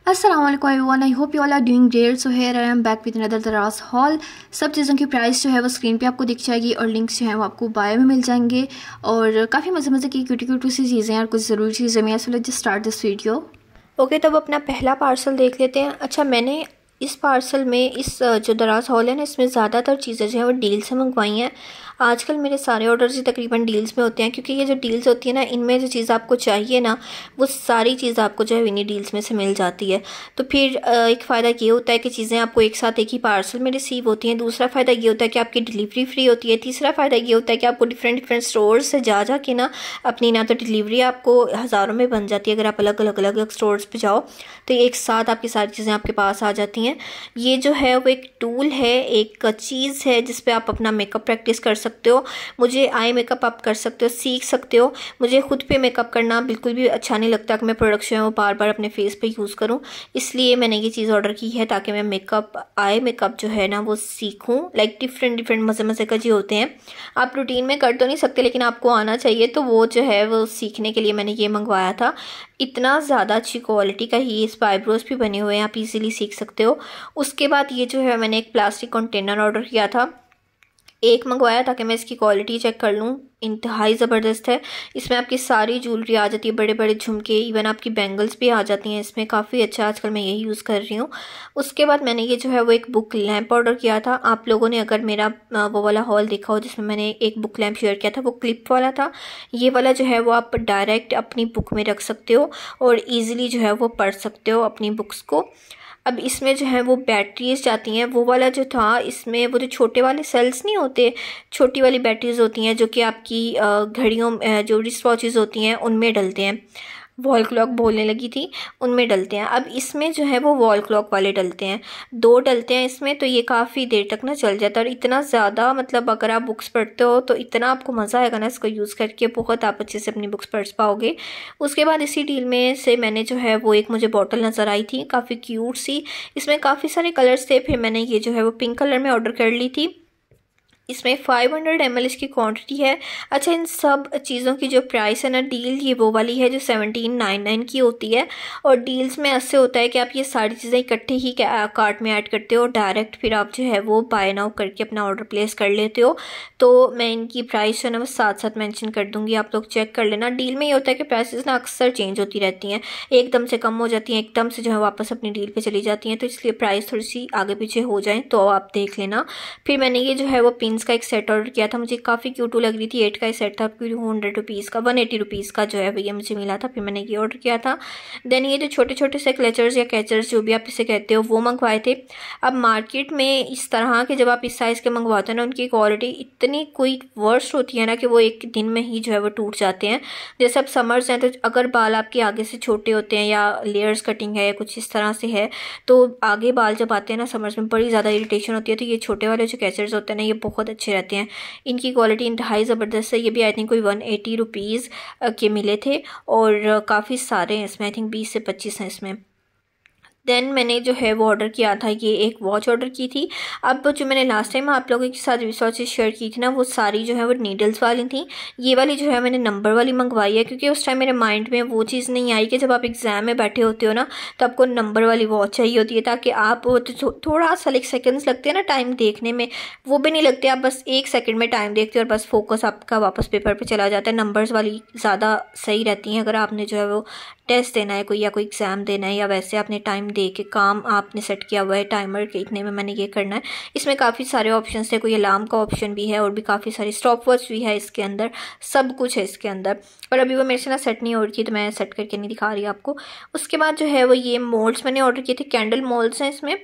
अस्सलामुअलैकुम everyone, I hope you all are doing great. So here I am back with another Daraz haul. सब चीज़ों की price जो है वो स्क्रीन पे आपको दिख जाएगी और लिंक्स जो है वो आपको बायो में मिल जाएंगे। और काफ़ी मज़े मज़े की क्यूटी क्यूटी सी चीज़ें हैं और कुछ ज़रूरी चीज़ें हैं। So let's just start this video. Okay, तब अपना पहला पार्सल देख लेते हैं। अच्छा, मैंने इस पार्सल में इस जो दराज हॉल है ना, इसमें ज़्यादातर चीज़ें जो है वो डील से मंगवाई हैं। आजकल मेरे सारे ऑर्डर्स ही तकरीबन डील्स में होते हैं, क्योंकि ये जो डील्स होती है ना, इनमें जो चीज़ आपको चाहिए ना, वो सारी चीज़ आपको जो है इन्हीं डील्स में से मिल जाती है। तो फिर एक फ़ायदा ये होता है कि चीज़ें आपको एक साथ एक ही पार्सल में रिसीव होती हैं। दूसरा फ़ायदा ये होता है कि आपकी डिलीवरी फ्री होती है। तीसरा फ़ायदा ये होता है कि आपको डिफरेंट स्टोर्स से जा के ना अपनी ना तो डिलीवरी आपको हज़ारों में बन जाती है अगर आप अलग अलग स्टोर्स पर जाओ, तो एक साथ आपकी सारी चीज़ें आपके पास आ जाती हैं। ये जो है वो एक टूल है, एक चीज़ है जिस पे आप अपना मेकअप प्रैक्टिस कर सकते हो। मुझे आई मेकअप आप कर सकते हो, सीख सकते हो। मुझे खुद पे मेकअप करना बिल्कुल भी अच्छा नहीं लगता कि मैं प्रोडक्ट्स जो है वो बार बार अपने फेस पे यूज़ करूँ, इसलिए मैंने ये चीज़ ऑर्डर की है ताकि मैं आई मेकअप जो है ना वो सीखूँ। लाइक डिफरेंट मज़े का जो होते हैं, आप रूटीन में कर तो नहीं सकते लेकिन आपको आना चाहिए, तो वो जो है वो सीखने के लिए मैंने ये मंगवाया था। इतना ज़्यादा अच्छी क्वालिटी का ही इस आईब्रोज भी बने हुए हैं, आप इजीली सीख सकते हो। उसके बाद ये जो है मैंने एक प्लास्टिक कंटेनर ऑर्डर किया था, एक मंगवाया ताकि मैं इसकी क्वालिटी चेक कर लूँ। इंतहाई ज़बरदस्त है। इसमें आपकी सारी ज्वेलरी आ जाती है, बड़े बड़े झुमके, इवन आपकी बैंगल्स भी आ जाती हैं इसमें। काफ़ी अच्छा, आजकल मैं यही यूज़ कर रही हूँ। उसके बाद मैंने ये जो है वो एक बुक लैंप ऑर्डर किया था। आप लोगों ने अगर मेरा वो वाला हॉल देखा हो जिसमें मैंने एक बुक लैंप शेयर किया था, वो क्लिप वाला था। ये वाला जो है वो आप डायरेक्ट अपनी बुक में रख सकते हो और ईज़िली जो है वो पढ़ सकते हो अपनी बुक्स को। अब इसमें जो है वो बैटरीज जाती हैं। वो वाला जो था, इसमें वो जो छोटे वाले सेल्स नहीं होते, छोटी वाली बैटरीज होती हैं जो कि आपकी घड़ियों जो रिस्ट वॉचेस होती हैं उनमें डलते हैं। वॉल क्लॉक बोलने लगी थी, उनमें डलते हैं। अब इसमें जो है वो वॉल क्लॉक वाले डलते हैं, 2 डलते हैं इसमें, तो ये काफ़ी देर तक ना चल जाता है। और इतना ज़्यादा, मतलब अगर आप बुक्स पढ़ते हो तो इतना आपको मज़ा आएगा ना इसको यूज़ करके, बहुत आप अच्छे से अपनी बुक्स पढ़ पाओगे। उसके बाद इसी डील में से मैंने जो है वो एक मुझे बॉटल नज़र आई थी, काफ़ी क्यूट सी। इसमें काफ़ी सारे कलर्स थे, फिर मैंने ये जो है वो पिंक कलर में ऑर्डर कर ली थी। इसमें 500 ml इसकी क्वांटिटी है। अच्छा, इन सब चीज़ों की जो प्राइस है ना, डील ये वो वाली है जो 1799 की होती है। और डील्स में ऐसे होता है कि आप ये सारी चीज़ें इकट्ठे ही कार्ट में ऐड करते हो, डायरेक्ट फिर आप जो है वो बाय नाउ करके अपना ऑर्डर प्लेस कर लेते हो। तो मैं इनकी प्राइस जो है ना वो साथ साथ मेंशन कर दूँगी, आप लोग चेक कर लेना। डील में ये होता है कि प्राइसेस ना अक्सर चेंज होती रहती हैं, एकदम से कम हो जाती हैं, एकदम से जो है वापस अपनी डील पर चली जाती हैं, तो इसलिए प्राइस थोड़ी सी आगे पीछे हो जाए तो आप देख लेना। फिर मैंने ये जो है वो पिन का एक सेट ऑर्डर किया था, मुझे काफ़ी क्यूटू लग रही थी। 8 का ही सेट था, 200 रुपीज़ का, 180 रुपीज़ का जो है ये मुझे मिला था। फिर मैंने ये ऑर्डर किया था। देन ये जो छोटे छोटे से क्लचर्स या कैचर्स जो भी आप इसे कहते हो, वो मंगवाए थे। अब मार्केट में इस तरह के जब आप इस साइज़ के मंगवाते हैं ना, उनकी क्वालिटी इतनी कोई वर्स्ट होती है ना कि वो एक दिन में ही जो है वो टूट जाते हैं। जैसे अब समर्स हैं, तो अगर बाल आपके आगे से छोटे होते हैं या लेयर्स कटिंग है या कुछ इस तरह से है, तो आगे बाल जब आते हैं ना समर्स में बड़ी ज़्यादा इरिटेशन होती है। तो ये छोटे वाले जो कैचर्स होते हैं ना, ये बहुत अच्छे रहते हैं। इनकी क्वालिटी इंतहाई ज़बरदस्त है। ये भी आई थिंक कोई 180 रुपीज़ के मिले थे और काफ़ी सारे हैं इसमें, आई थिंक 20 से 25 हैं इसमें। देन मैंने जो है वो ऑर्डर किया था, ये एक वॉच ऑर्डर की थी। अब जो मैंने लास्ट टाइम आप लोगों के साथ रिसोर्चेज शेयर की थी ना, वो सारी जो है वो नीडल्स वाली थी। ये वाली जो है मैंने नंबर वाली मंगवाई है, क्योंकि उस टाइम मेरे माइंड में वो चीज़ नहीं आई कि जब आप एग्ज़ाम में बैठे होते हो ना, तो आपको नंबर वाली वॉच चाहिए होती है, ताकि आप थोड़ा सा लाइक सेकेंड्स लगते हैं ना टाइम देखने में, वो भी नहीं लगते। आप बस 1 सेकेंड में टाइम देखते हो और बस फोकस आपका वापस पेपर पर चला जाता है। नंबर्स वाली ज़्यादा सही रहती हैं अगर आपने जो है वो टेस्ट देना है कोई, या कोई एग्ज़ाम देना है, या वैसे आपने टाइम दे के काम आपने सेट किया हुआ है टाइमर के इतने में मैंने ये करना है। इसमें काफ़ी सारे ऑप्शंस थे, कोई अलार्म का ऑप्शन भी है और भी काफ़ी सारी स्टॉप वॉच भी है इसके अंदर, सब कुछ है इसके अंदर। और अभी वो मेरे से ना सेट नहीं हो रही थी, तो मैं सेट करके नहीं दिखा रही आपको। उसके बाद जो है वो ये मोल्ड्स मैंने ऑर्डर किए थे, कैंडल मोल्ड्स हैं इसमें।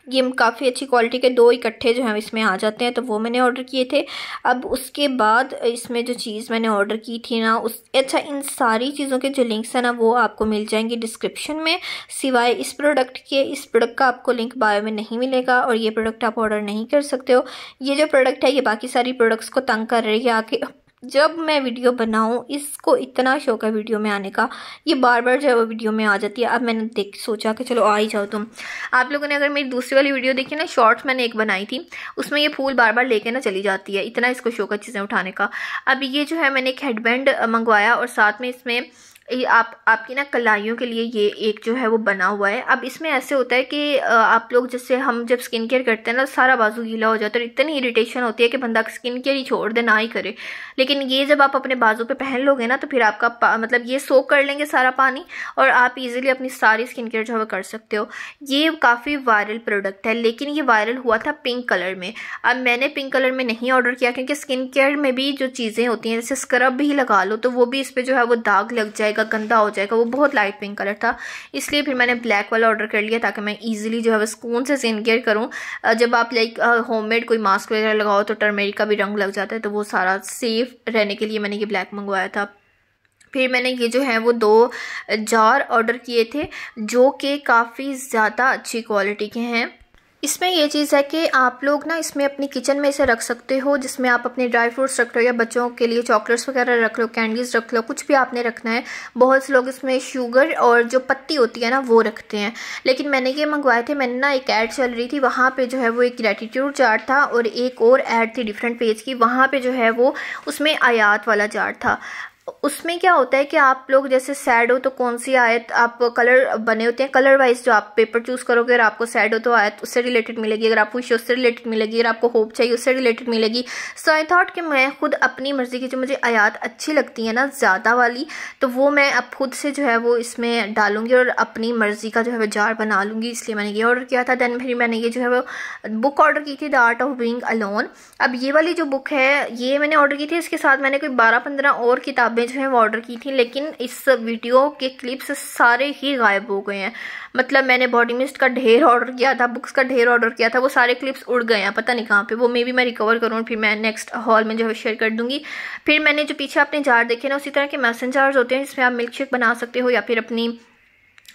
ये काफ़ी अच्छी क्वालिटी के 2 इकट्ठे जो हैं इसमें आ जाते हैं, तो वो मैंने ऑर्डर किए थे। अब उसके बाद इसमें जो चीज़ मैंने ऑर्डर की थी ना, अच्छा, इन सारी चीज़ों के जो लिंक्स हैं ना वो आपको मिल जाएंगे डिस्क्रिप्शन में, सिवाय इस प्रोडक्ट के। इस प्रोडक्ट का आपको लिंक बायो में नहीं मिलेगा और ये प्रोडक्ट आप ऑर्डर नहीं कर सकते हो। ये जो प्रोडक्ट है ये बाकी सारी प्रोडक्ट्स को तंग कर रही है आके। जब मैं वीडियो बनाऊं, इसको इतना शौक है वीडियो में आने का, ये बार बार जो है वो वीडियो में आ जाती है। अब मैंने सोचा कि चलो आ ही जाओ तुम। आप लोगों ने अगर मेरी दूसरी वाली वीडियो देखी ना, शॉर्ट्स मैंने एक बनाई थी, उसमें ये फूल बार बार लेके ना चली जाती है, इतना इसको शौक है चीज़ें उठाने का। अब ये जो है मैंने एक हेडबैंड मंगवाया और साथ में इसमें आपकी ना कलाइयों के लिए ये एक जो है वो बना हुआ है। अब इसमें ऐसे होता है कि आप लोग जैसे हम जब स्किन केयर करते हैं ना, सारा बाजू गीला हो जाता है और इतनी इरिटेशन होती है कि बंदा स्किन केयर ही छोड़ दे, ना ही करे। लेकिन ये जब आप अपने बाजू पे पहन लोगे ना, तो फिर आपका मतलब ये सोक कर लेंगे सारा पानी और आप इजीली अपनी सारी स्किन केयर जो है कर सकते हो। ये काफ़ी वायरल प्रोडक्ट है, लेकिन ये वायरल हुआ था पिंक कलर में। अब मैंने पिंक कलर में नहीं ऑर्डर किया, क्योंकि स्किन केयर में भी जो चीज़ें होती हैं, जैसे स्क्रब भी लगा लो तो वो भी इस पर जो है वो दाग लग जाएगा, गंदा हो जाएगा। वो बहुत लाइट पिंक कलर था, इसलिए फिर मैंने ब्लैक वाला ऑर्डर कर लिया, ताकि मैं ईजिली जो है वो सुकून से स्किन केयर करूँ। जब आप लाइक होममेड कोई मास्क वगैरह लगाओ तो टर्मेरिक का भी रंग लग जाता है, तो वो सारा सेफ रहने के लिए मैंने ये ब्लैक मंगवाया था। फिर मैंने ये जो है वो 2 जार ऑर्डर किए थे, जो कि काफ़ी ज़्यादा अच्छी क्वालिटी के हैं। इसमें ये चीज़ है कि आप लोग ना इसमें अपनी किचन में इसे रख सकते हो, जिसमें आप अपने ड्राई फ्रूट्स रख लो या बच्चों के लिए चॉकलेट्स वगैरह रख लो, कैंडीज़ रख लो, कुछ भी आपने रखना है। बहुत से लोग इसमें शुगर और जो पत्ती होती है ना वो रखते हैं, लेकिन मैंने ये मंगवाए थे। मैंने ना एक ऐड चल रही थी, वहाँ पे जो है वो एक ग्रेटिट्यूड जार था और एक और ऐड थी डिफरेंट पेज की, वहाँ पे जो है वो उसमें आयात वाला जार था। उसमें क्या होता है कि आप लोग जैसे सैड हो तो कौन सी आयत, आप कलर बने होते हैं कलर वाइज, जो आप पेपर चूज करोगे, अगर आपको सैड हो तो आयत उससे रिलेटेड मिलेगी, अगर आपको विश उससे रिलेटेड मिलेगी, अगर आपको होप चाहिए उससे रिलेटेड मिलेगी। सो आई थॉट कि मैं खुद अपनी मर्जी की जो मुझे आयत अच्छी लगती है ना ज़्यादा वाली, तो वो मैं अब खुद से जो है वो इसमें डालूंगी और अपनी मर्जी का जो है वो जार बना लूँगी, इसलिए मैंने ये ऑर्डर किया था। देन फिर मैंने ये जो है वो बुक ऑर्डर की थी, the art of being alone. अब ये वाली जो बुक है ये मैंने ऑर्डर की थी, इसके साथ मैंने कोई 12-15 और किताबें जो है वो ऑर्डर की थी, लेकिन इस वीडियो के क्लिप्स सारे ही गायब हो गए हैं। मतलब मैंने बॉडी मिस्ट का ढेर ऑर्डर किया था, बुक्स का ढेर ऑर्डर किया था, वो सारे क्लिप्स उड़ गए हैं, पता नहीं कहाँ पे। वो मे बी मैं रिकवर करूँ, फिर मैं नेक्स्ट हॉल में जो है शेयर कर दूंगी। फिर मैंने जो पीछे आपने जार देखे ना, उसी तरह के मैसन जार्स होते हैं, जिसमें आप मिल्क शेक बना सकते हो या फिर अपनी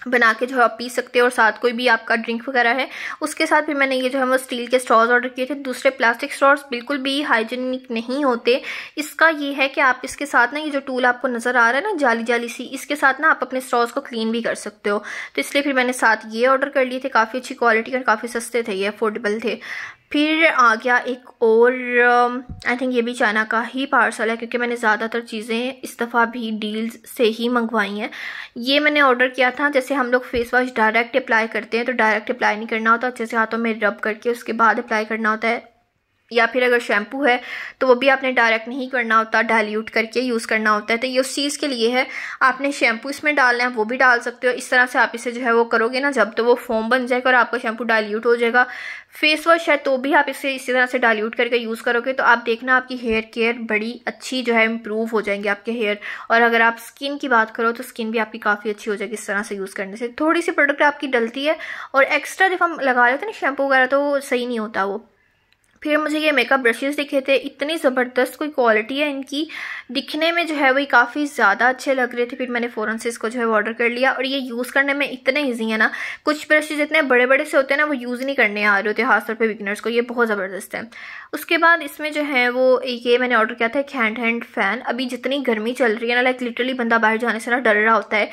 बना के जो है आप पी सकते हो, और साथ कोई भी आपका ड्रिंक वगैरह है उसके साथ। फिर मैंने ये जो है वो स्टील के स्ट्रॉज ऑर्डर किए थे। दूसरे प्लास्टिक स्ट्रॉज बिल्कुल भी हाइजीनिक नहीं होते। इसका ये है कि आप इसके साथ ना, ये जो टूल आपको नज़र आ रहा है ना जाली जाली सी, इसके साथ ना आप अपने स्ट्रॉज को क्लीन भी कर सकते हो। तो इसलिए फिर मैंने साथ ये ऑर्डर कर लिए थे, काफ़ी अच्छी क्वालिटी और काफ़ी सस्ते थे, ये अफोर्डेबल थे। फिर आ गया एक और, आई थिंक ये भी चाइना का ही पार्सल है, क्योंकि मैंने ज़्यादातर चीज़ें इस दफ़ा भी डील्स से ही मंगवाई हैं। ये मैंने ऑर्डर किया था, जैसे हम लोग फेस वॉश डायरेक्ट अप्लाई करते हैं तो डायरेक्ट अप्लाई नहीं करना होता, अच्छे से हाथों में रब करके उसके बाद अप्लाई करना होता है। या फिर अगर शैम्पू है तो वो भी आपने डायरेक्ट नहीं करना होता, डाइल्यूट करके यूज़ करना होता है। तो ये उस चीज़ के लिए है, आपने शैम्पू इसमें डालना है वो भी डाल सकते हो। इस तरह से आप इसे जो है वो करोगे ना, जब तो वो फोम बन जाएगा और आपका शैम्पू डाइल्यूट हो जाएगा। फेस वॉश है तो भी आप इसे इसी तरह से डाइल्यूट करके यूज़ करोगे तो आप देखना आपकी हेयर केयर बड़ी अच्छी जो है इम्प्रूव हो जाएंगे आपके हेयर। और अगर आप स्किन की बात करो तो स्किन भी आपकी काफ़ी अच्छी हो जाएगी इस तरह से यूज़ करने से। थोड़ी सी प्रोडक्ट आपकी डलती है और एक्स्ट्रा जब हम लगा लेते हैं ना शैम्पू वगैरह तो सही नहीं होता वो। फिर मुझे ये मेकअप ब्रशेस दिखे थे, इतनी ज़बरदस्त कोई क्वालिटी है इनकी, दिखने में जो है वो काफ़ी ज़्यादा अच्छे लग रहे थे। फिर मैंने फ़ौरन से इसको जो है ऑर्डर कर लिया। और ये यूज़ करने में इतने ईजी है ना, कुछ ब्रशेज इतने बड़े बड़े से होते हैं ना, वो यूज़ नहीं करने आ रहे होते खासतौर पे बिगिनर्स को, ये बहुत ज़बरदस्त है। उसके बाद इसमें जो है वो ये मैंने ऑर्डर किया था एक हैंड फ़ैन। अभी जितनी गर्मी चल रही है ना, लाइक लिटरली बंदा बाहर जाने से ना डर रहा होता है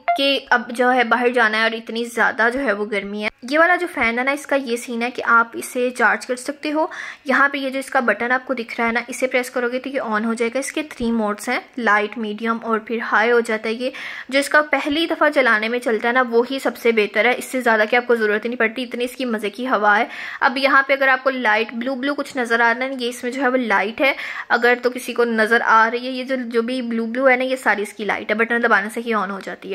कि अब जो है बाहर जाना है और इतनी ज़्यादा जो है वो गर्मी है। ये वाला जो फ़ैन है ना, इसका ये सीन है कि आप इसे चार्ज कर सकते हो। यहाँ पे ये जो इसका बटन आपको दिख रहा है ना, इसे प्रेस करोगे तो ये ऑन हो जाएगा। इसके 3 मोड्स हैं, लाइट, मीडियम और फिर हाई हो जाता है। ये जो इसका पहली दफ़ा चलाने में चलता है ना, वो ही सबसे बेहतर है, इससे ज़्यादा की आपको ज़रूरत ही नहीं पड़ती, इतनी इसकी मज़े की हवा है। अब यहाँ पर अगर आपको लाइट ब्लू कुछ नज़र आ रहा है, ये इसमें जो है वो लाइट है। अगर तो किसी को नज़र आ रही है, ये जो भी ब्लू है ना, ये सारी इसकी लाइट है, बटन दबाने से ही ऑन हो जाती है।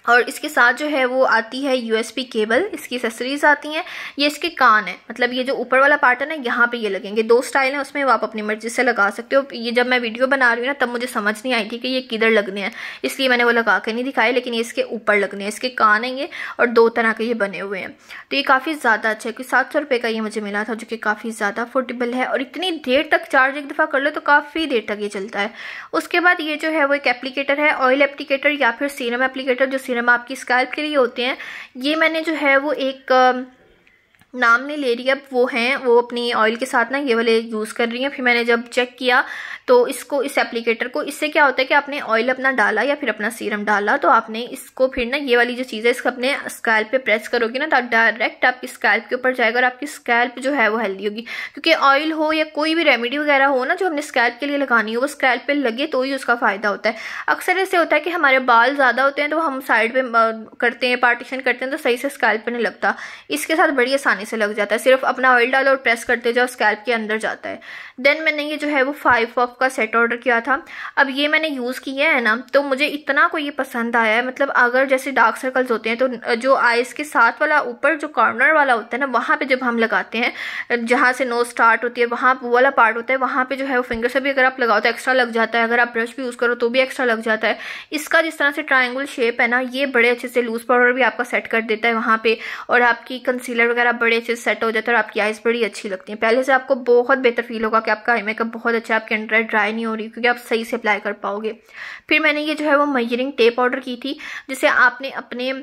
और इसके साथ जो है वो आती है USB केबल, इसकी एक्सेसरीज आती हैं। ये इसके कान है, मतलब ये जो ऊपर वाला पार्ट है ना, यहाँ पे ये लगेंगे। 2 स्टाइल हैं उसमें, वो आप अपनी मर्जी से लगा सकते हो। ये जब मैं वीडियो बना रही हूँ ना, तब मुझे समझ नहीं आई थी कि ये किधर लगने हैं, इसलिए मैंने वो लगा के नहीं दिखाए, लेकिन ये इसके ऊपर लगने हैं। इसके कान हैं ये, और 2 तरह के ये बने हुए हैं। तो ये काफ़ी ज़्यादा अच्छा है, क्योंकि 700 रुपये का ये मुझे मिला था, जो कि काफ़ी ज़्यादा अफोर्डेबल है। और इतनी देर तक चार्ज एक दफ़ा कर लो तो काफ़ी देर तक ये चलता है। उसके बाद ये जो है वो एक एप्लीकेटर है, ऑयल एप्लीकेटर या फिर सीरम एप्लीकेटर, जो सीरम आपकी स्कैल्प के लिए होते हैं। ये मैंने जो है वो एक नाम नहीं ले रही, अब वो हैं, वो अपनी ऑयल के साथ ना ये वाले यूज़ कर रही हैं। फिर मैंने जब चेक किया तो इसको, इस एप्लीकेटर को, इससे क्या होता है कि आपने ऑयल अपना डाला या फिर अपना सीरम डाला तो आपने इसको फिर ना ये वाली जो चीज़ है इसको अपने स्कैल्प पे प्रेस करोगे ना तो डायरेक्ट आपकी स्कैल्प के ऊपर जाएगा और आपकी स्कैल्प जो है वो हेल्दी होगी। क्योंकि ऑयल हो या कोई भी रेमेडी वगैरह हो ना जो हमने स्कैल्प के लिए लगानी हो वो स्कैल्प पे लगे तो ही उसका फ़ायदा होता है। अक्सर ऐसे होता है कि हमारे बाल ज़्यादा होते हैं तो हम साइड पे करते हैं, पार्टीशन करते हैं तो सही से स्कैल्प पे नहीं लगता। इसके साथ बड़ी आसानी से लग जाता है, सिर्फ अपना ऑयल डालो और प्रेस करते जाओ, स्कैल्प के अंदर जाता है। देन मैंने ये जो है वो 5 ऑफ का सेट ऑर्डर किया था। अब ये मैंने यूज़ किया है ना तो मुझे इतना को ये पसंद आया है, मतलब अगर जैसे डार्क सर्कल्स होते हैं तो जो आईज के साथ वाला ऊपर जो कॉर्नर वाला होता है ना वहाँ पे जब हम लगाते हैं, जहाँ से नोज स्टार्ट होती है वहाँ वो वाला पार्ट होता है, वहाँ पे जो है वो फिंगर से भी अगर आप लगाओ तो एक्स्ट्रा लग जाता है, अगर आप ब्रश भी यूज़ करो तो भी एक्स्ट्रा लग जाता है। इसका जिस तरह से ट्रायंगल शेप है ना ये बड़े अच्छे से लूज पाउडर भी आपका सेट कर देता है वहाँ पे, और आपकी कंसीलर वगैरह बड़े अच्छे से सेट हो जाता है और आपकी आईज बड़ी अच्छी लगती है। पहले से आपको बहुत बेहतर फील होगा कि आपका आई मेकअप बहुत अच्छा है, आपकी अंडर ड्राई नहीं हो रही क्योंकि आप सही से अप्लाई कर पाओगे। फिर मैंने ये जो है वो मेजरिंग टेप ऑर्डर की थी जिसे आपने अपने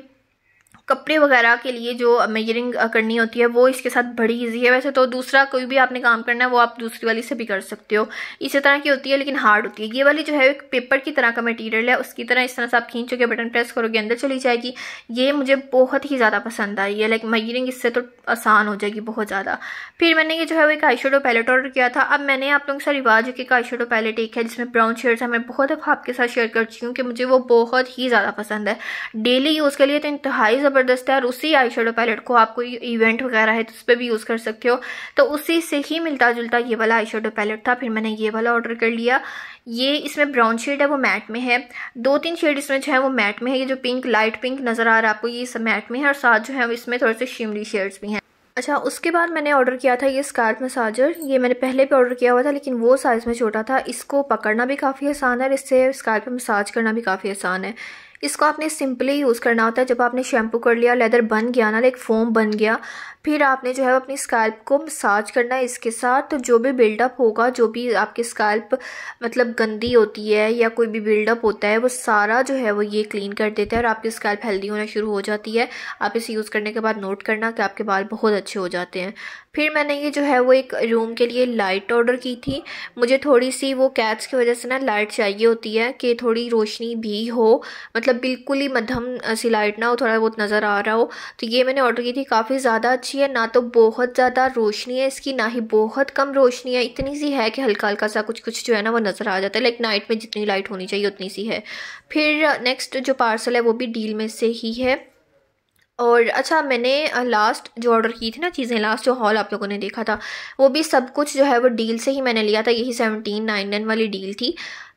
कपड़े वगैरह के लिए जो मेजरिंग करनी होती है वो इसके साथ बड़ी इजी है। वैसे तो दूसरा कोई भी आपने काम करना है वो आप दूसरी वाली से भी कर सकते हो, इसी तरह की होती है लेकिन हार्ड होती है। ये वाली जो है एक पेपर की तरह का मटेरियल है, उसकी तरह इस तरह से आप खींचोगे, बटन प्रेस करोगे अंदर चली जाएगी। ये मुझे बहुत ही ज़्यादा पसंद आई है, लाइक मेजरिंग इससे तो आसान हो जाएगी बहुत ज़्यादा। फिर मैंने ये जो है वो एक आई शेडो पैलेट ऑर्डर किया था। अब मैंने आप लोगों के साथ रिवाज है कि एक आई शेडो पैलेट एक है जिसमें ब्राउन शेड्स है, मैं बहुत दफ़ा आपके साथ शेयर कर चुकी हूँ कि मुझे वो बहुत ही ज़्यादा पसंद है, डेली यूज़ के लिए तो इंतहाई ज़बरदस्त है। और उसी आई शेडो पैलेट को आप कोई इवेंट वगैरह है तो उस पर भी यूज़ कर सकते हो, तो उसी से ही मिलता जुलता ये वाला आई शेडो पैलेट था। फिर मैंने ये वाला ऑर्डर कर लिया। ये इसमें ब्राउन शेड है वो मैट में है, 2-3 शेड इसमें जो है वो मैट में है। ये जो पिंक, लाइट पिंक नज़र आ रहा है आपको ये सब मैट में है और साथ जो है इसमें थोड़े से शिमरी शेड्स भी हैं। अच्छा, उसके बाद मैंने ऑर्डर किया था ये स्कार्फ मसाजर। ये मैंने पहले भी ऑर्डर किया हुआ था लेकिन वो साइज़ में छोटा था। इसको पकड़ना भी काफ़ी आसान है और इससे स्कार्फ पे मसाज करना भी काफ़ी आसान है। इसको आपने सिंपली यूज़ करना होता है। जब आपने शैम्पू कर लिया, लेदर बन गया ना, लाइक फोम बन गया, फिर आपने जो है अपनी स्कैल्प को मसाज करना है इसके साथ। तो जो भी बिल्डअप होगा, जो भी आपकी स्कैल्प मतलब गंदी होती है या कोई भी बिल्डअप होता है वो सारा जो है वो ये क्लीन कर देता है और आपकी स्कैल्प हेल्दी होना शुरू हो जाती है। आप इसे यूज़ करने के बाद नोट करना कि आपके बाल बहुत अच्छे हो जाते हैं। फिर मैंने ये जो है वो एक रूम के लिए लाइट ऑर्डर की थी। मुझे थोड़ी सी वो कैट्स की वजह से ना लाइट चाहिए होती है कि थोड़ी रोशनी भी हो, मतलब बिल्कुल ही मध्यम सी लाइट ना हो, थोड़ा बहुत नज़र आ रहा हो। तो ये मैंने ऑर्डर की थी, काफ़ी ज़्यादा अच्छी है, ना तो बहुत ज़्यादा रोशनी है इसकी ना ही बहुत कम रोशनी है, इतनी सी है कि हल्का हल्का सा कुछ कुछ जो है ना वो नज़र आ जाता है, लाइक नाइट में जितनी लाइट होनी चाहिए उतनी सी है। फिर नेक्स्ट जो पार्सल है वो भी डील में से ही है। और अच्छा, मैंने लास्ट जो ऑर्डर की थी ना चीज़ें, लास्ट जो हॉल आप लोगों ने देखा था वो भी सब कुछ जो है वो डील से ही मैंने लिया था। यही 1799 वाली डील थी।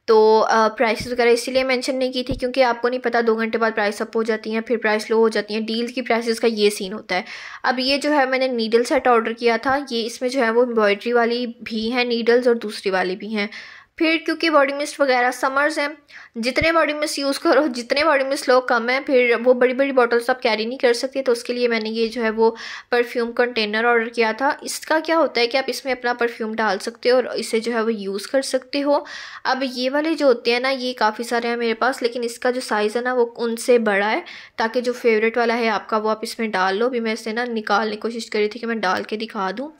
तो प्राइस वगैरह इसीलिए मेंशन नहीं की थी क्योंकि आपको नहीं पता 2 घंटे बाद प्राइस अप हो जाती हैं, फिर प्राइस लो हो जाती हैं। डील की प्राइसेस का ये सीन होता है। अब ये जो है मैंने नीडल सेट ऑर्डर किया था। ये इसमें जो है वो एम्ब्रॉयडरी वाली भी हैं नीडल्स और दूसरी वाली भी हैं। फिर क्योंकि बॉडी मिस्ट वगैरह समर्स हैं, जितने बॉडी मिस्ट यूज़ करो, जितने बॉडी मिस्ट लो कम है, फिर वो बड़ी बड़ी बॉटल्स आप कैरी नहीं कर सकते। तो उसके लिए मैंने ये जो है वो परफ्यूम कंटेनर ऑर्डर किया था। इसका क्या होता है कि आप इसमें अपना परफ्यूम डाल सकते हो और इसे जो है वो यूज़ कर सकते हो। अब ये वाले जो होते हैं ना ये काफ़ी सारे हैं मेरे पास, लेकिन इसका जो साइज़ है ना वो उनसे बड़ा है, ताकि जो फेवरेट वाला है आपका वो आप इसमें डाल लो। अभी मैं इसे ना निकालने की कोशिश करी थी कि मैं डाल के दिखा दूँ।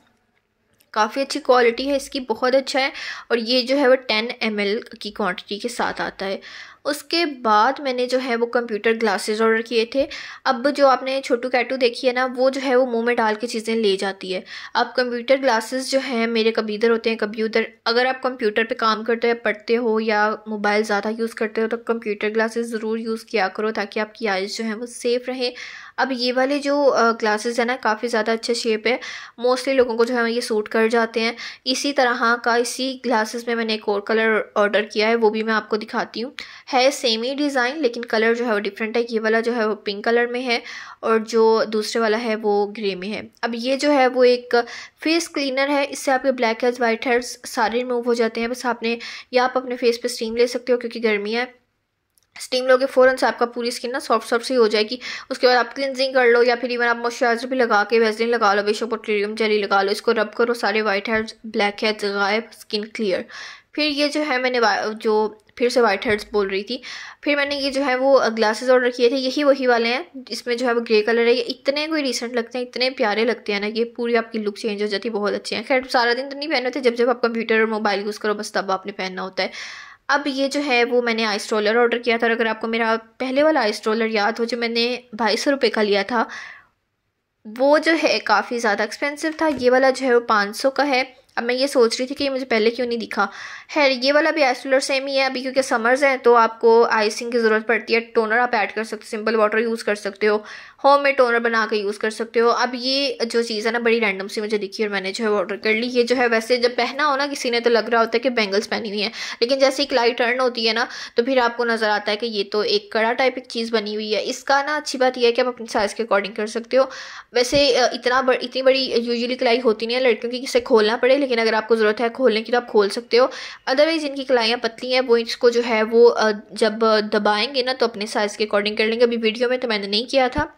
काफ़ी अच्छी क्वालिटी है इसकी, बहुत अच्छा है। और ये जो है वो 10 ml की क्वांटिटी के साथ आता है। उसके बाद मैंने जो है वो कंप्यूटर ग्लासेस ऑर्डर किए थे। अब जो आपने छोटू कैटू देखी है ना वो जो है वो मुंह में डाल के चीज़ें ले जाती है। अब कंप्यूटर ग्लासेस जो हैं मेरे कभी इधर होते हैं कभी उधर। अगर आप कंप्यूटर पे काम करते हो या पढ़ते हो या मोबाइल ज़्यादा यूज़ करते हो तो कंप्यूटर ग्लासेस ज़रूर यूज़ किया करो ताकि आपकी आइज़ जो है वो सेफ़ रहे। अब ये वाले जो ग्लासेस है ना काफ़ी ज़्यादा अच्छा शेप है, मोस्टली लोगों को जो है ये सूट कर जाते हैं। इसी तरह का इसी ग्लासेस में मैंने एक और कलर ऑर्डर किया है, वो भी मैं आपको दिखाती हूँ। है सेम ही डिज़ाइन लेकिन कलर जो है वो डिफरेंट है। ये वाला जो है वो पिंक कलर में है और जो दूसरे वाला है वो ग्रे में है। अब ये जो है वो एक फेस क्लीनर है, इससे आपके ब्लैक हेयर्स, वाइट हेयर्स सारे रिमूव हो जाते हैं। बस आपने या आप अपने फेस पे स्टीम ले सकते हो क्योंकि गर्मी है, स्टीम लोगे फ़ौरन से आपका पूरी स्किन ना सॉफ्ट सॉफ्ट सी हो जाएगी। उसके बाद आप क्लिनजिंग कर लो या फिर इवन आप मॉइस्चराइजर भी लगा के वैसलीन लगा लो, बेशक पेट्रोलियम जेली लगा लो, इसको रब करो, सारे वाइट हेयर्स, ब्लैक हेयर्स गायब, स्किन क्लियर। फिर ये जो है मैंने जो फिर से वाइट हेड्स बोल रही थी, फिर मैंने ये जो है वो ग्लासेस ऑर्डर किए थे, यही वही वाले हैं। इसमें जो है वो ग्रे कलर है। ये इतने कोई रिसेंट लगते हैं, इतने प्यारे लगते हैं ना, ये पूरी आपकी लुक चेंज हो जाती है, बहुत अच्छे हैं। खैर सारा दिन तो नहीं पहने होते, जब जब आप कंप्यूटर और मोबाइल यूज़ करो बस तब आपने पहनना होता है। अब ये जो है वो मैंने आई स्ट्रोलर ऑर्डर किया था, और अगर आपको मेरा पहले वाला आई स्ट्रोलर याद हो जो मैंने 2200 रुपये का लिया था, वो जो है काफ़ी ज़्यादा एक्सपेंसिव था। ये वाला जो है वो 500 का है। अब मैं ये सोच रही थी कि ये मुझे पहले क्यों नहीं दिखा। खैर ये वाला भी आई स्ट्रोलर सेम ही है। अभी क्योंकि समर्स हैं तो आपको आइसिंग की ज़रूरत पड़ती है। टोनर आप ऐड कर सकते हो, सिंपल वाटर यूज़ कर सकते हो, होम में टोनर बना के यूज़ कर सकते हो। अब ये जो चीज़ है ना बड़ी रैंडम सी मुझे दिखी और मैंने जो है ऑर्डर कर ली। ये जो है वैसे जब पहना हो ना किसी ने तो लग रहा होता है कि बैंगल्स पहनी हुई है, लेकिन जैसे एक लाइट टर्न होती है ना तो फिर आपको नज़र आता है कि ये तो एक कड़ा टाइप एक चीज़ बनी हुई है। इसका ना अच्छी बात यह है कि आप अपनी साइज़ के अकॉर्डिंग कर सकते हो। वैसे इतनी बड़ी यूजुअली कलाई होती नहीं है लड़कियों की इसे खोलना पड़े, लेकिन अगर आपको ज़रूरत है खोलने की तो आप खोल सकते हो। अदरवाइज़ इनकी कलाइयाँ पतली हैं, वो इसको जो है वो जब दबाएंगे ना तो अपने साइज़ के अकॉर्डिंग कर लेंगे। अभी वीडियो में तो मैंने नहीं किया था,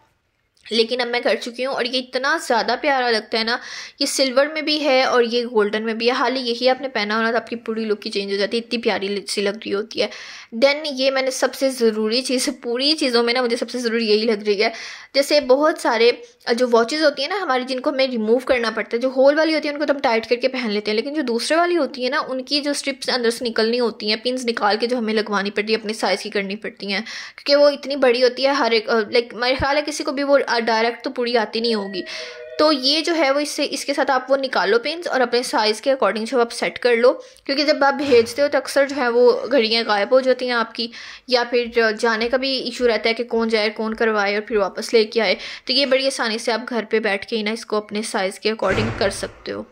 लेकिन अब मैं कर चुकी हूँ। और ये इतना ज़्यादा प्यारा लगता है ना, ये सिल्वर में भी है और ये गोल्डन में भी है। हाल ही यही आपने पहना होना तो आपकी पूरी लुक की चेंज हो जाती है, इतनी प्यारी सी लग रही होती है। देन ये मैंने सबसे ज़रूरी चीज़, पूरी चीज़ों में ना मुझे सबसे ज़रूरी यही लग रही है। जैसे बहुत सारे जो वॉचेज़ होती है ना हमारी, जिनको हमें रिमूव करना पड़ता है, जो होल वाली होती है उनको तो हम टाइट करके पहन लेते हैं, लेकिन जो दूसरे वाली होती है ना उनकी जो स्ट्रिप्स अंदर से निकलनी होती हैं, पिन्स निकाल के जो हमें लगवानी पड़ती है, अपने साइज़ की करनी पड़ती हैं, क्योंकि वो इतनी बड़ी होती है। हर एक लाइक मेरे ख्याल है किसी को भी वो डायरेक्ट तो पूरी आती नहीं होगी। तो ये जो है वो इसके साथ आप वो निकालो पिन्स और अपने साइज़ के अकॉर्डिंग जो आप सेट कर लो, क्योंकि जब आप भेजते हो तो अक्सर जो है वो घड़ियाँ गायब हो जाती हैं आपकी, या फिर जाने का भी इशू रहता है कि कौन जाए कौन करवाए और फिर वापस लेके आए। तो ये बड़ी आसानी से आप घर पे बैठ के ही ना इसको अपने साइज़ के अकॉर्डिंग कर सकते हो।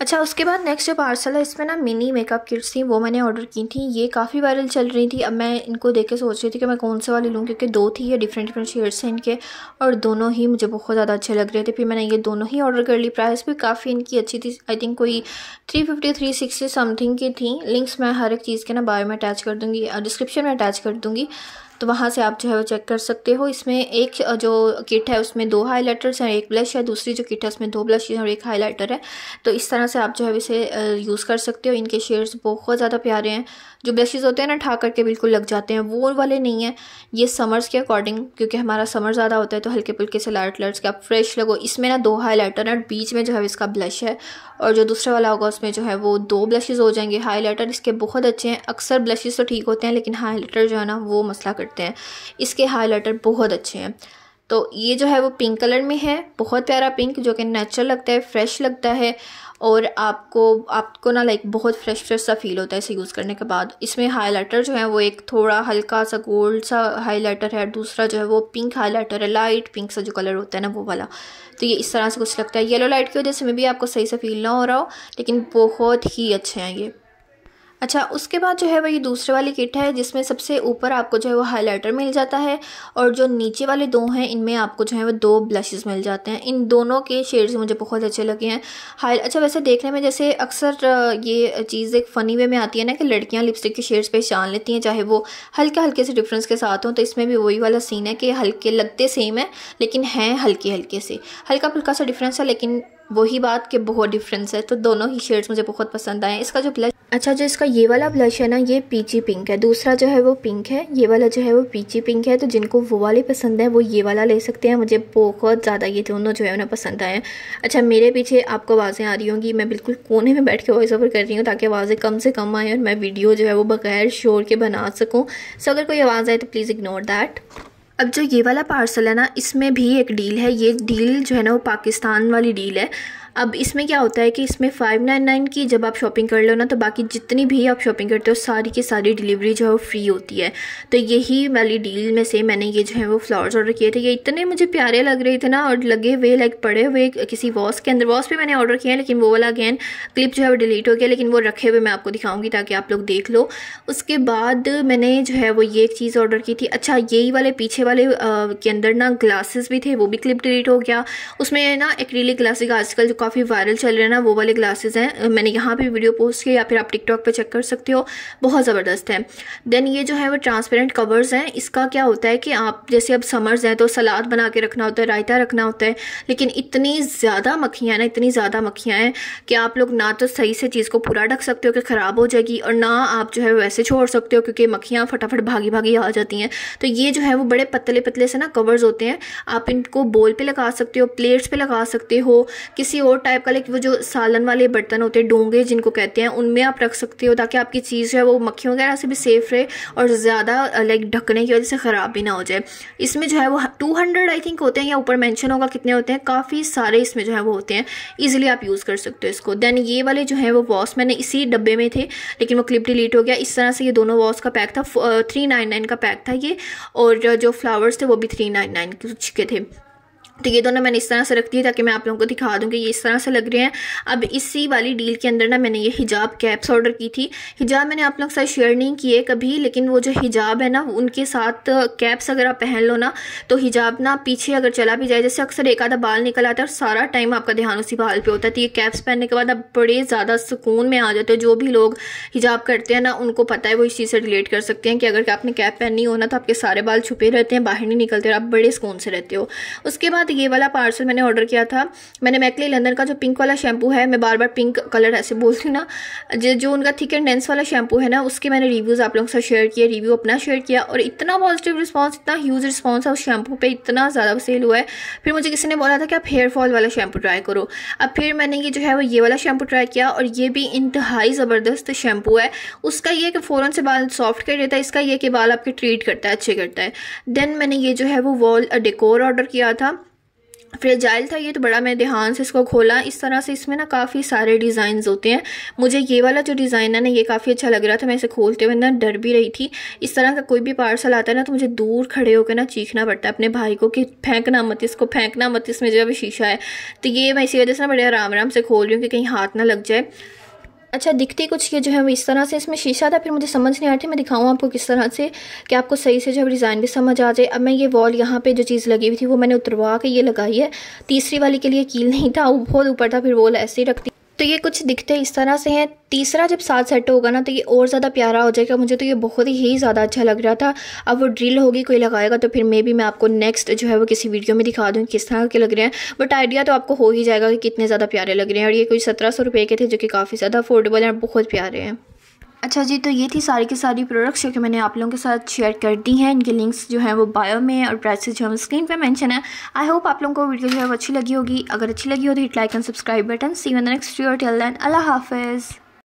अच्छा, उसके बाद नेक्स्ट जो पार्सल है इसमें ना मिनी मेकअप किट्स थी, वो मैंने ऑर्डर की थी। ये काफ़ी वायरल चल रही थी। अब मैं इनको देख के सोच रही थी कि मैं कौन से वाली लूँ, क्योंकि दो थी, ये डिफरेंट शेड्स हैं इनके और दोनों ही मुझे बहुत ज़्यादा अच्छे लग रहे थे। फिर मैंने ये दोनों ही ऑर्डर कर ली। प्राइस भी काफ़ी इनकी अच्छी थी, आई थिंक कोई 350 360 समथिंग की थी। लिंक्स मैं हर एक चीज़ के ना बायो में अटैच कर दूँगी, डिस्क्रिप्शन में अटैच कर दूँगी, तो वहाँ से आप जो है वो चेक कर सकते हो। इसमें एक जो किट है उसमें 2 हाइलाइटर्स हैं, एक ब्लश है। दूसरी जो किट है उसमें 2 ब्लश हैं और एक हाइलाइटर है। तो इस तरह से आप जो है इसे यूज़ कर सकते हो। इनके शेड्स बहुत ज़्यादा प्यारे हैं। जो ब्लशेज़ होते हैं ना ठा करके बिल्कुल लग जाते हैं, वो वाले नहीं हैं। ये समर्स के अकॉर्डिंग, क्योंकि हमारा समर ज़्यादा होता है तो हल्के फुल्के से लाइट के आप फ्रेश लगो। इसमें ना 2 हाइलाइटर है और बीच में जो है इसका ब्लश है, और जो दूसरा वाला होगा उसमें जो है वो 2 ब्लशेज़ हो जाएंगे। हाइलाइटर इसके बहुत अच्छे हैं। अक्सर ब्लशेज़ तो ठीक होते हैं लेकिन हाइलाइटर जो है ना वो मसला करते हैं। इसके हाइलाइटर बहुत अच्छे हैं। तो ये जो है वो पिंक कलर में है, बहुत प्यारा पिंक, जो कि नेचुरल लगता है, फ्रेश लगता है, और आपको ना लाइक बहुत फ्रेश सा फील होता है इसे यूज़ करने के बाद। इसमें हाइलाइटर जो है वो एक थोड़ा हल्का सा गोल्ड सा हाइलाइटर है, दूसरा जो है वो पिंक हाइलाइटर है, लाइट पिंक सा जो कलर होता है ना वो वाला। तो ये इस तरह से कुछ लगता है। येलो लाइट की वजह से में भी आपको सही से फील ना हो रहा हो, लेकिन बहुत ही अच्छे हैं ये। अच्छा, उसके बाद जो है वो ये दूसरे वाली किट है, जिसमें सबसे ऊपर आपको जो है वो हाइलाइटर मिल जाता है, और जो नीचे वाले 2 हैं इनमें आपको जो है वो 2 ब्लशेस मिल जाते हैं। इन दोनों के शेड्स मुझे बहुत अच्छे लगे हैं। अच्छा, वैसे देखने में जैसे अक्सर ये चीज़ एक फ़नी वे में आती है ना कि लड़कियां लिपस्टिक के शेड्स पहचान लेती हैं चाहे वो हल्के से डिफरेंस के साथ हों, तो इसमें भी वही वाला सीन है कि हल्के लगते सेम है लेकिन हैं हल्के से, हल्का फुल्का सा डिफरेंस है, लेकिन वही बात कि बहुत डिफरेंस है। तो दोनों ही शेड्स मुझे बहुत पसंद आए। इसका जो ब्लश, अच्छा जो इसका ये वाला ब्लश है ना ये पीची पिंक है, दूसरा जो है वो पिंक है, ये वाला जो है वो पीची पिंक है। तो जिनको वो वाले पसंद है वो ये वाला ले सकते हैं। मुझे बहुत ज़्यादा ये दोनों जो है उन्हें पसंद आए हैं। अच्छा, मेरे पीछे आपको आवाज़ें आ रही होंगी, मैं बिल्कुल कोने में बैठ के वॉइस ओवर कर रही हूँ ताकि आवाज़ें कम से कम आएँ और मैं वीडियो जो है वो बगैर शोर के बना सकूँ। सो अगर कोई आवाज़ आए तो प्लीज़ इग्नोर दैट। अब जो ये वाला पार्सल है ना इसमें भी एक डील है। ये डील जो है ना वो पाकिस्तान वाली डील है। अब इसमें क्या होता है कि इसमें 599 की जब आप शॉपिंग कर लो ना तो बाकी जितनी भी आप शॉपिंग करते हो सारी की सारी डिलीवरी जो है वो फ्री होती है। तो यही वाली डील में से मैंने ये जो है वो फ्लावर्स ऑर्डर किए थे। ये इतने मुझे प्यारे लग रहे थे ना, और लगे हुए लाइक पड़े हुए किसी वॉस के अंदर। वॉस भी मैंने ऑर्डर किया है लेकिन वो वाला अगेन क्लिप जो है वो डिलीट हो गया, लेकिन वो रखे हुए मैं आपको दिखाऊंगी ताकि आप लोग देख लो। उसके बाद मैंने जो है वो ये एक चीज़ ऑर्डर की थी। अच्छा, यही वाले पीछे वाले के अंदर ना ग्लासेस भी थे, वो भी क्लिप डिलीट हो गया। उसमें ना एक्रिलिक ग्लासेस आजकल जो काफ़ी वायरल चल रहे हैं ना, वो वाले ग्लासेस हैं। मैंने यहाँ पे वीडियो पोस्ट किया, या फिर आप टिकटॉक पे चेक कर सकते हो, बहुत ज़बरदस्त है। देन ये जो है वो ट्रांसपेरेंट कवर्स हैं। इसका क्या होता है कि आप जैसे अब समर्स हैं तो सलाद बना के रखना होता है, रायता रखना होता है, लेकिन इतनी ज़्यादा मक्खियाँ ना, इतनी ज़्यादा मक्खियाँ हैं कि आप लोग ना तो सही से चीज़ को पूरा ढक सकते हो कि ख़राब हो जाएगी, और ना आप जो है वैसे छोड़ सकते हो क्योंकि मक्खियाँ फटाफट भागी भागी आ जाती हैं। तो ये जो है वो बड़े पतले पतले से ना कवर्स होते हैं। आप इनको बोल पे लगा सकते हो, प्लेट्स पे लगा सकते हो, किसी और टाइप का लाइक वो जो सालन वाले बर्तन होते हैं, डोंगे जिनको कहते हैं, उनमें आप रख सकते हो, ताकि आपकी चीज़ जो है वो मक्खियों वगैरह से भी सेफ रहे और ज़्यादा लाइक ढकने की वजह से ख़राब भी ना हो जाए। इसमें जो है वो 200 आई थिंक होते हैं, या ऊपर मेंशन होगा कितने होते हैं, काफ़ी सारे इसमें जो है वो होते हैं। ईजिली आप यूज़ कर सकते हो इसको। देन ये वाले जो है वो वॉश मैंने इसी डब्बे में थे, लेकिन वो क्लिप डिलीट हो गया। इस तरह से ये दोनों वॉश का पैक था, 399 का पैक था ये, और जो फ्लावर्स थे वो भी 399 कुछ के थे। तो ये दोनों मैंने इस तरह से रख दिए ताकि मैं आप लोगों को दिखा दूँ कि ये इस तरह से लग रहे हैं। अब इसी वाली डील के अंदर ना मैंने ये हिजाब कैप्स ऑर्डर की थी। हिजाब मैंने आप लोगों के साथ शेयर नहीं किए कभी, लेकिन वो जो हिजाब है ना, उनके साथ कैप्स अगर आप पहन लो ना, तो हिजाब ना पीछे अगर चला भी जाए, जैसे अक्सर एक आधा बाल निकल आता है और सारा टाइम आपका ध्यान उसी बाल पे होता है, तो ये कैप्स पहनने के बाद आप बड़े ज़्यादा सुकून में आ जाते हो। जो भी लोग हिजाब करते हैं ना, उनको पता है, वो इस चीज़ से रिलेट कर सकते हैं कि अगर आपने कैप पहननी हो ना, तो आपके सारे बाल छुपे रहते हैं, बाहर नहीं निकलते और आप बड़े सुकून से रहते हो। उसके बाद ये वाला पार्सल मैंने ऑर्डर किया था। मैंने मैकले लंदन का जो पिंक वाला शैम्पू है, मैं बार बार पिंक कलर ऐसे बोलती हूँ ना, जो उनका थिक एंड डेंस वाला शैम्पू है ना, उसके मैंने रिव्यूज़ आप लोगों के साथ शेयर किए, रिव्यू अपना शेयर किया, और इतना पॉजिटिव रिस्पांस, इतना ह्यूज रिस्पांस है उस शैम्पू पे, इतना ज़्यादा सेल हुआ है। फिर मुझे किसी ने बोला था कि आप हेयर फॉल वाला शैम्पू ट्राई करो। अब फिर मैंने ये जो है वो ये वाला शैम्पू ट्राई किया, और ये भी इंतहाई ज़बरदस्त शैम्पू है। उसका ये कि फ़ौरन से बाल सॉफ्ट कर देता है, इसका ये कि बाल आपके ट्रीट करता है, अच्छे करता है। देन मैंने ये जो है वो वॉल डेकोर ऑर्डर किया था। फ्रेजाइल था ये, तो बड़ा मैं ध्यान से इसको खोला। इस तरह से इसमें ना काफ़ी सारे डिज़ाइंस होते हैं। मुझे ये वाला जो डिज़ाइन है ना, ये काफ़ी अच्छा लग रहा था। मैं इसे खोलते हुए ना डर भी रही थी। इस तरह का कोई भी पार्सल आता है ना, तो मुझे दूर खड़े होकर ना चीखना पड़ता है अपने भाई को कि फेंकना मत इसको, फेंकना मत, इसमें जो है शीशा है। तो ये मैं इसी वजह से ना बड़े आराम आराम से खोल रही हूँ कि कहीं हाथ ना लग जाए। अच्छा, दिखती कुछ ये जो है वो इस तरह से, इसमें शीशा था। फिर मुझे समझ नहीं आ रही थी, मैं दिखाऊँ आपको किस तरह से कि आपको सही से जो है डिज़ाइन भी समझ आ जाए। अब मैं ये वॉल यहाँ पे जो चीज़ लगी हुई थी वो मैंने उतरवा के ये लगाई है। तीसरी वाली के लिए कील नहीं था, वो बहुत ऊपर था, फिर वॉल ऐसे ही रखती। तो ये कुछ दिखते इस तरह से हैं। तीसरा जब साथ सेट होगा ना, तो ये और ज़्यादा प्यारा हो जाएगा। मुझे तो ये बहुत ही ज़्यादा अच्छा लग रहा था। अब वो ड्रिल होगी, कोई लगाएगा तो फिर मे भी मैं आपको नेक्स्ट जो है वो किसी वीडियो में दिखा दूँ किस तरह के लग रहे हैं। बट आइडिया तो आपको हो ही जाएगा कि कितने ज़्यादा प्यारे लग रहे हैं। और ये कोई 1700 रुपये के थे, जो कि काफ़ी ज़्यादा अफोर्डेबल हैं और बहुत प्यारे हैं। अच्छा जी, तो ये थी सारी की सारी प्रोडक्ट्स जो कि मैंने आप लोगों के साथ शेयर कर दी हैं। इनके लिंक्स जो हैं वो बायो में, और प्राइसेस जो है स्क्रीन पे मेंशन है। आई होप आप लोगों को वीडियो जो है वो अच्छी लगी होगी। अगर अच्छी लगी हो तो hit like and subscribe button. See you in the next video, till then अल्लाह हाफिज़।